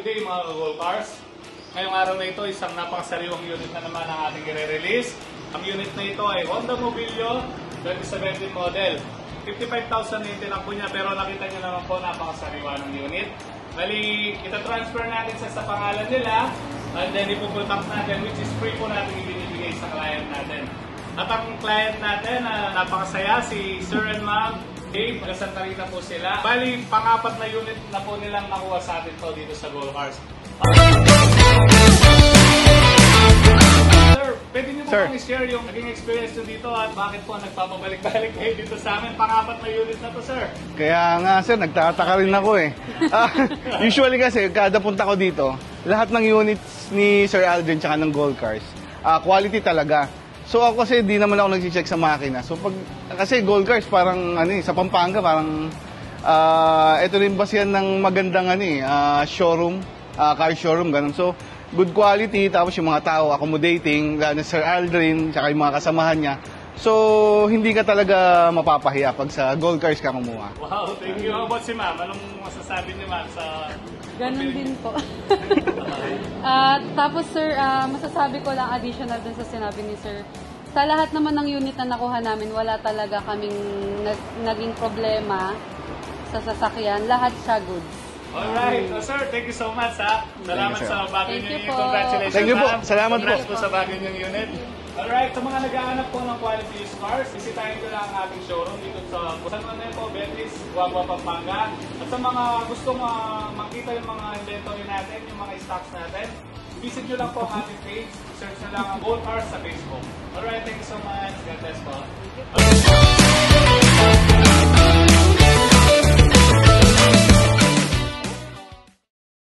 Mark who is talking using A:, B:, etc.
A: day mga ka-Gold Cars. Ngayong araw na ito, isang napakasariwang unit na naman ang ating i-release. Ang unit na ito ay Honda Mobilio 2017 model. 55,000 na yung tinakbo niya pero nakita niyo naman po napakasariwa ng unit. Bali, ita-transfer natin sa pangalan nila and then ipupuntak natin which is free po natin ibinibigay sa client natin. At ang client natin, napakasaya, si Sir and Ma'am Dave, taga Santa Rita po sila. Bali, pang-apat na unit na po nilang nakuha sa atin to dito sa Gold Cars. Sir, pwede niyo po kong i-share yung naging experience nyo dito at bakit po nagpapabalik-balik kayo dito sa amin? Pang-apat na unit na to, sir.
B: Kaya nga sir, nagtataka rin ako eh. Usually kasi, kada punta ko dito, lahat ng units ni Sir Aldrin tsaka ng Gold Cars, quality talaga. So ako kasi di naman ako nag-check sa makina. So kasi Gold Cars parang sa Pampanga parang ito rin ba siya ng magandang showroom, car showroom ganun. So good quality tapos yung mga tao accommodating, Sir Aldrin tsaka yung mga kasamahan niya. So hindi ka talaga mapapahiya pag sa Gold Cars ka kumuha.
A: Wow, thank you. How about si ma'am? Anong masasabi niyo ma'am sa...
C: Ganon din po. Tapos sir, masasabi ko lang additional dun sa sinabi ni sir. Sa lahat naman ng unit na nakuha namin, wala talaga kaming naging problema sa sasakyan. Lahat siya goods.
A: Alright. Sir, thank you so much ha. Salamat sa bagay niyo unit. Congratulations.
B: Thank you po. Salamat po.
A: Congrats po sa bagay niyong unit. Alright, sa mga nag-aanap po ng quality used cars, bisitahin ko lang ang ating showroom dito sa San Manuel po, Betis, Guagua, Pampanga. At sa mga gustong makita yung mga inventory natin, yung mga stocks natin, visit nyo lang po ang ating page. Search na lang ang Gold Cars sa Facebook. Alright, thank you so much. God bless po.